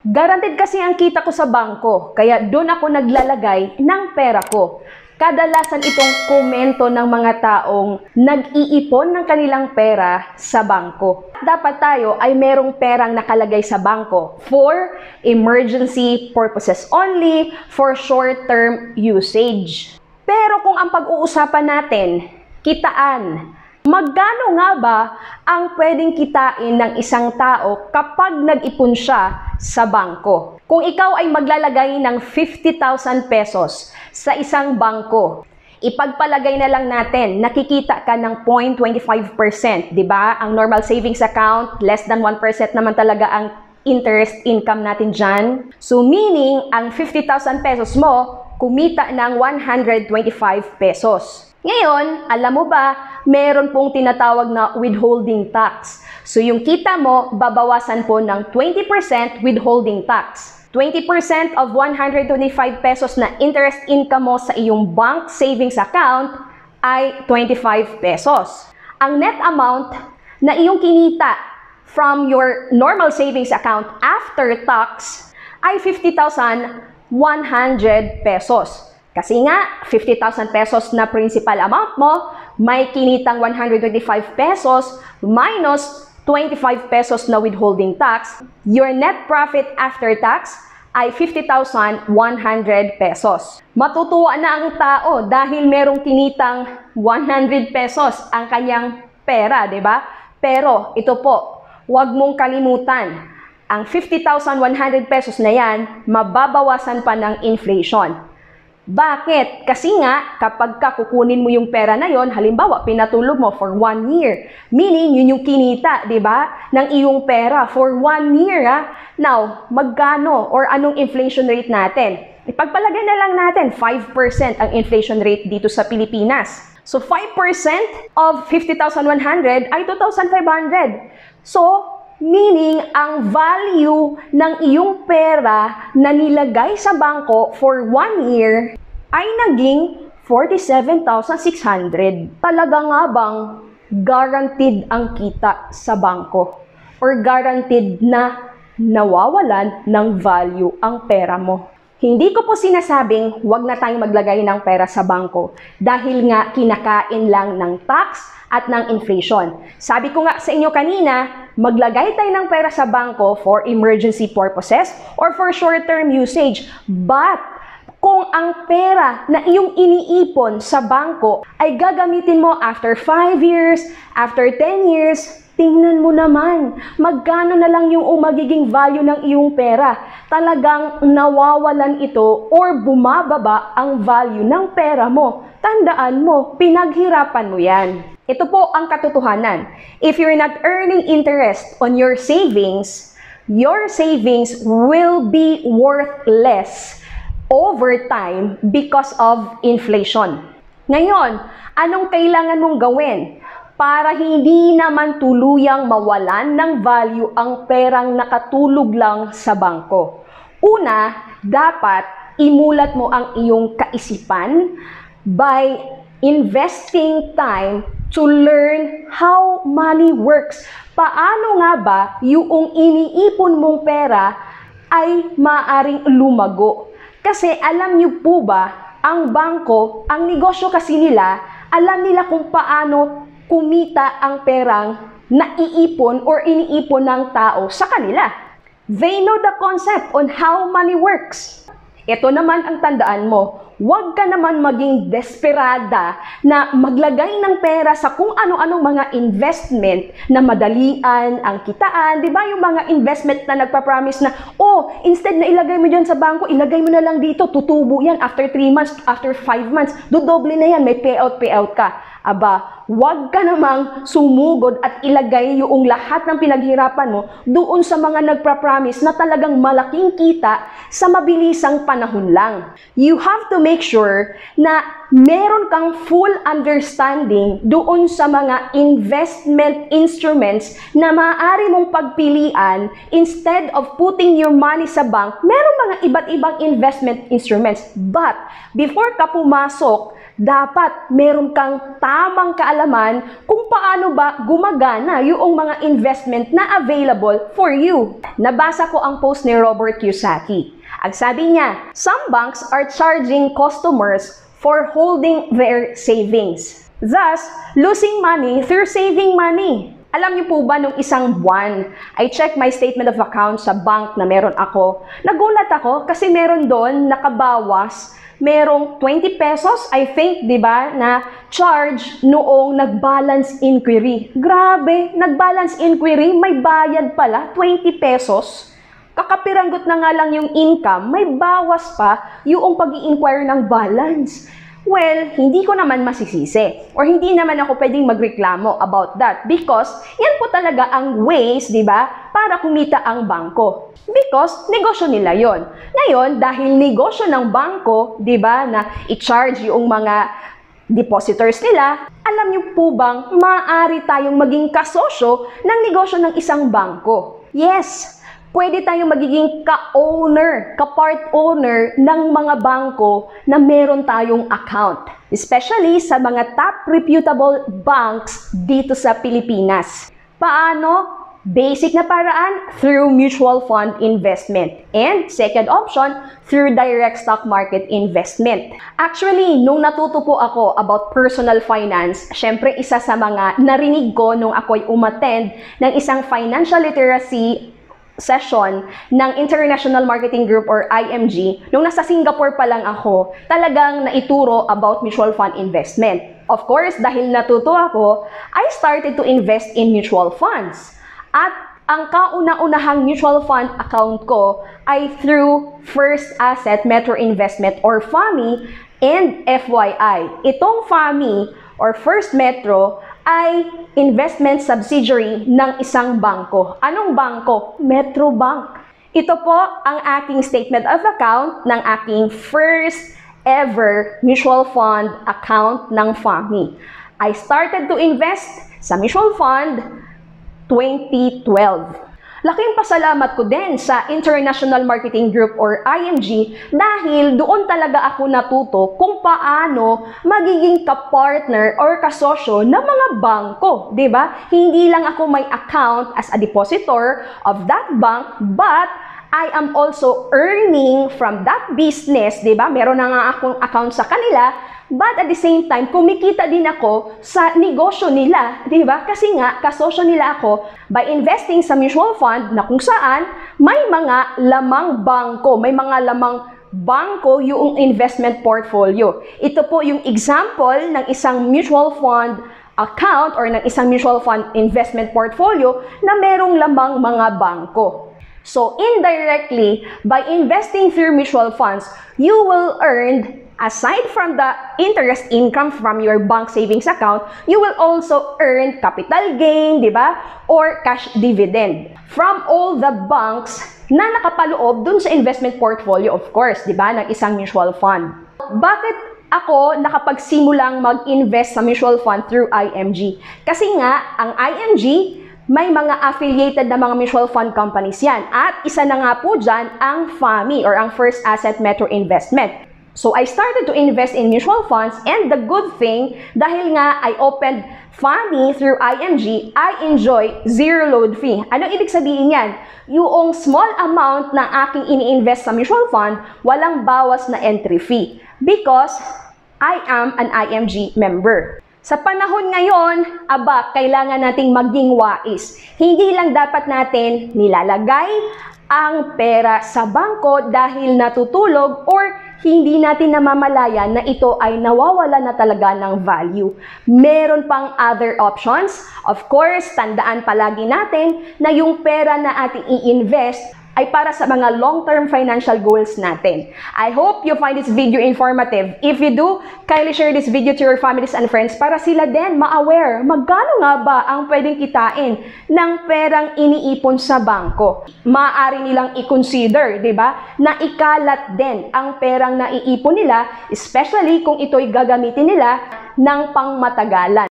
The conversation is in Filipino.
Guaranteed kasi ang kita ko sa bangko, kaya doon ako naglalagay ng pera ko. Kadalasan itong komento ng mga taong nag-iipon ng kanilang pera sa bangko. Dapat tayo ay merong perang nakalagay sa bangko for emergency purposes only, for short-term usage. Pero kung ang pag-uusapan natin, kitaan, magkano nga ba ang pwedeng kitain ng isang tao kapag nag-ipon siya sa bangko? Kung ikaw ay maglalagay ng 50,000 pesos sa isang bangko, ipagpalagay na lang natin, nakikita ka ng 0.25%, di ba? Ang normal savings account, less than 1% naman talaga ang interest income natin dyan. So meaning, ang 50,000 pesos mo, kumita ng 125 pesos. Ngayon, alam mo ba, meron pong tinatawag na withholding tax. So yung kita mo, babawasan po ng 20% withholding tax. 20% of 125 pesos na interest income mo sa iyong bank savings account ay 25 pesos. Ang net amount na iyong kinita from your normal savings account after tax ay 50,100 pesos. Kasi nga, 50,000 pesos na principal amount mo, may kinitang 125 pesos minus 25 pesos na withholding tax, your net profit after tax ay 50,100 pesos. Matutuwa na ang tao dahil merong kinitang 100 pesos ang kanyang pera, di ba? Pero ito po, huwag mong kalimutan, ang 50,100 pesos na yan, mababawasan pa ng inflation. Bakit? Kasi nga, kapag kukunin mo yung pera na yon, halimbawa, pinatulog mo for 1 year. Meaning, yun yung kinita, di ba? Ng iyong pera for 1 year, ha? Now, magkano or anong inflation rate natin? Ipagpalagay na lang natin, 5% ang inflation rate dito sa Pilipinas. So, 5% of 50,100 ay 2,500. So, meaning, ang value ng iyong pera na nilagay sa bangko for 1 year ay naging 47,600. Talaga nga bang guaranteed ang kita sa bangko? Or guaranteed na nawawalan ng value ang pera mo? Hindi ko po sinasabing huwag na tayong maglagay ng pera sa bangko dahil nga kinakain lang ng tax at ng inflation. Sabi ko nga sa inyo kanina, maglagay tayo ng pera sa bangko for emergency purposes or for short-term usage. But kung ang pera na iyong iniipon sa bangko ay gagamitin mo after 5 years, after 10 years, tingnan mo naman, magkano na lang yung magiging value ng iyong pera. Talagang nawawalan ito or bumababa ang value ng pera mo. Tandaan mo, pinaghirapan mo yan. Ito po ang katotohanan. If you're not earning interest on your savings will be worth less over time because of inflation. Ngayon, anong kailangan mong gawin para hindi naman tuluyang mawalan ng value ang perang nakatulog lang sa bangko? Una, dapat imulat mo ang iyong kaisipan by investing time to learn how money works. Paano nga ba yung iniipon mong pera ay maaring lumago? Kasi alam niyo po ba, ang bangko, ang negosyo kasi nila, alam nila kung paano kumita ang perang naiipon or iniipon ng tao sa kanila. They know the concept on how money works. Ito naman ang tandaan mo, huwag ka naman maging desperada na maglagay ng pera sa kung ano-anong mga investment na madalian ang kitaan. Di ba yung mga investment na nagpa-promise na, oh, instead na ilagay mo dyan sa bangko, ilagay mo na lang dito, tutubo yan after 3 months, after 5 months, dodoble na yan, may payout ka. Aba, huwag ka namang sumugod at ilagay yung lahat ng pinaghirapan mo doon sa mga nagpa-promise na talagang malaking kita sa mabilisang panahon lang. You have to make sure na meron kang full understanding doon sa mga investment instruments na maaari mong pagpilian. Instead of putting your money sa bank, meron mga iba't ibang investment instruments. But before ka pumasok dapat meron kang tamang kaalaman kung paano ba gumagana yung mga investment na available for you. Nabasa ko ang post ni Robert Kiyosaki. Ang sabi niya, some banks are charging customers for holding their savings, thus losing money through saving money. Alam niyo po ba, nung isang buwan, I checked my statement of account sa bank na meron ako. Nagulat ako kasi meron doon nakabawas, merong 20 pesos, I think, di ba, na charge noong nag-balance inquiry. Grabe, nag-balance inquiry, may bayad pala, 20 pesos. Kakapiranggot na nga lang yung income, may bawas pa yung pag-i-inquire ng balance. Well, hindi ko naman masisisi or hindi naman ako pwedeng magreklamo about that because yan po talaga ang ways, di ba, para kumita ang bangko. Because negosyo nila yon. Ngayon, dahil negosyo ng bangko, di ba, na i-charge yung mga depositors nila, alam niyo po bang maaari tayong maging kasosyo ng negosyo ng isang bangko? Yes! Pwede tayong magiging ka-owner, ka-part owner ng mga bangko na meron tayong account. Especially sa mga top reputable banks dito sa Pilipinas. Paano? Basic na paraan, through mutual fund investment. And second option, through direct stock market investment. Actually, nung natuto po ako about personal finance, syempre isa sa mga narinig ko nung ako'y umattend ng isang financial literacy session ng International Marketing Group or IMG, nung nasa Singapore pa lang ako, talagang naituro about mutual fund investment. Of course, dahil natuto ako, I started to invest in mutual funds. At ang kauna-unahang mutual fund account ko ay through First Asset Metro Investment or FAMI, and FYI, itong FAMI or First Metro ay investment subsidiary ng isang bangko. Anong bangko? Metro Bank. Ito po ang aking statement of account ng aking first ever mutual fund account ng FAMI. I started to invest sa mutual fund 2012. Laking pasalamat ko din sa International Marketing Group or IMG dahil doon talaga ako natuto kung paano magiging kapartner or kasosyo ng mga bangko, di ba? Hindi lang ako may account as a depositor of that bank, but I am also earning from that business, di ba? Meron na nga akong account sa kanila, but at the same time, kumikita din ako sa negosyo nila, di ba? Kasi nga, kasosyo nila ako by investing sa mutual fund na kung saan may mga lamang bangko, may mga lamang bangko yung investment portfolio. Ito po yung example ng isang mutual fund account or ng isang mutual fund investment portfolio na merong lamang mga bangko. So, indirectly, by investing through mutual funds, you will earn, aside from the interest income from your bank savings account, you will also earn capital gain, di ba? Or cash dividend from all the banks na nakapaloob dun sa investment portfolio, of course, di ba, ng isang mutual fund. Bakit ako nakapagsimulang mag-invest sa mutual fund through IMG? Kasi nga, ang IMG, may mga affiliated na mga mutual fund companies yan. At isa na nga po dyan ang FAMI or ang First Asset Metro Investment. So, I started to invest in mutual funds, and the good thing, dahil nga I opened FAMI through IMG, I enjoy zero load fee. Anong ibig sabihin yan? Yung small amount na aking ini-invest sa mutual fund, walang bawas na entry fee because I am an IMG member. Sa panahon ngayon, kailangan nating maging wais. Hindi lang dapat natin nilalagay ang pera sa bangko dahil natutulog or hindi natin namamalayan na ito ay nawawala na talaga ng value. Meron pang other options. Of course, tandaan palagi natin na yung pera na ating i-invest ay para sa mga long-term financial goals natin. I hope you find this video informative. If you do, kindly share this video to your families and friends para sila din ma-aware magkano nga ba ang pwedeng kitain ng perang iniipon sa bangko. Maaari nilang i-consider, di ba, na ikalat din ang perang naiipon nila, especially kung ito'y gagamitin nila ng pangmatagalan.